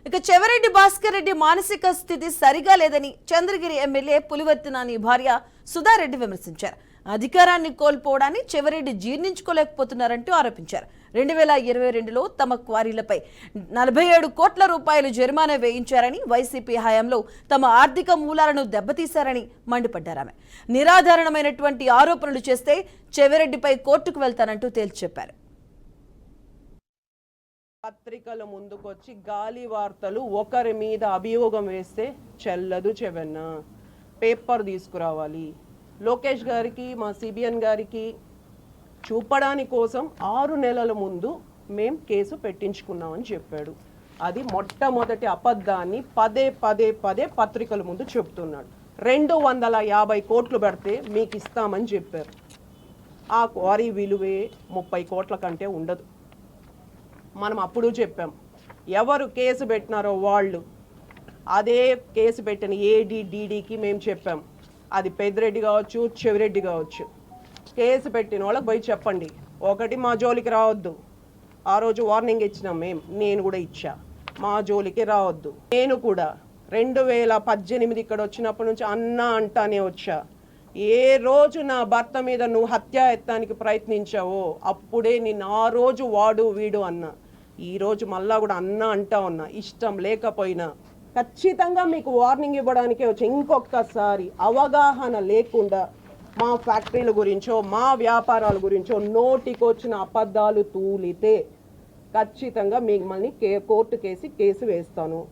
ఇక చెవిరెడ్డి భాస్కర్ రెడ్డి మానసిక స్థితి సరిగా లేదని చంద్రగిరి ఎమ్మెల్యే పులివర్తి నాని భార్య సుధారెడ్డి విమర్శించారు. అధికారాన్ని కోల్పోవడాన్ని చెవిరెడ్డి జీర్ణించుకోలేకపోతున్నారంటూ ఆరోపించారు. 2022లో తమ క్వారీలపై 47 కోట్ల రూపాయలు జరిమానా వేయించారని, వైసీపీ హయాంలో తమ ఆర్థిక మూలాలను దెబ్బతీశారని మండిపడ్డారామె. నిరాధారణమైనటువంటి ఆరోపణలు చేస్తే చెవిరెడ్డిపై కోర్టుకు వెళ్తానంటూ తేల్చి చెప్పారు. పత్రికల ముందుకొచ్చి గాలి వార్తలు ఒకరి మీద అభియోగం వేస్తే చెల్లదు చెవెన్న. పేపర్ తీసుకురావాలి. లోకేష్ గారికి మా సిబిఎన్ గారికి చూపడానికి కోసం 6 నెలల ముందు మేం కేసు పెట్టించుకున్నామని చెప్పాడు. అది మొట్టమొదటి అబద్ధాన్ని పదే పదే పదే పత్రికల ముందు చెప్తున్నాడు. 250 కోట్లు పెడితే మీకు ఇస్తామని చెప్పారు. ఆ క్వారీ విలువే 30 కోట్ల కంటే ఉండదు. మనం అప్పుడు చెప్పాం, ఎవరు కేసు పెట్టినారో వాళ్ళు, అదే కేసు పెట్టిన ఏడీడీకి మేము చెప్పాం. అది పెద్దిరెడ్డి కావచ్చు, చెవిరెడ్డి కావచ్చు. కేసు పెట్టిన వాళ్ళకి పోయి చెప్పండి, ఒకటి మా జోలికి రావద్దు. ఆ రోజు వార్నింగ్ ఇచ్చినాం నేను కూడా ఇచ్చా, మా జోలికి రావద్దు. నేను కూడా 2018 ఇక్కడ వచ్చినప్పటి నుంచి అన్నా అంటానే వచ్చా. ఏ రోజు నా భర్త మీద నువ్వు హత్యాయత్నానికి ప్రయత్నించావో అప్పుడే నేను ఆ రోజు వాడు వీడు అన్నా. ఈరోజు మళ్ళా కూడా అన్నా అంటా ఉన్నా. ఇష్టం లేకపోయినా ఖచ్చితంగా మీకు వార్నింగ్ ఇవ్వడానికే వచ్చి, ఇంకొకసారి అవగాహన లేకుండా మా ఫ్యాక్టరీల గురించో మా వ్యాపారాల గురించో నోటికొచ్చిన అబద్ధాలు తూలితే ఖచ్చితంగా మిమ్మల్ని కోర్టు కేసు వేస్తాను.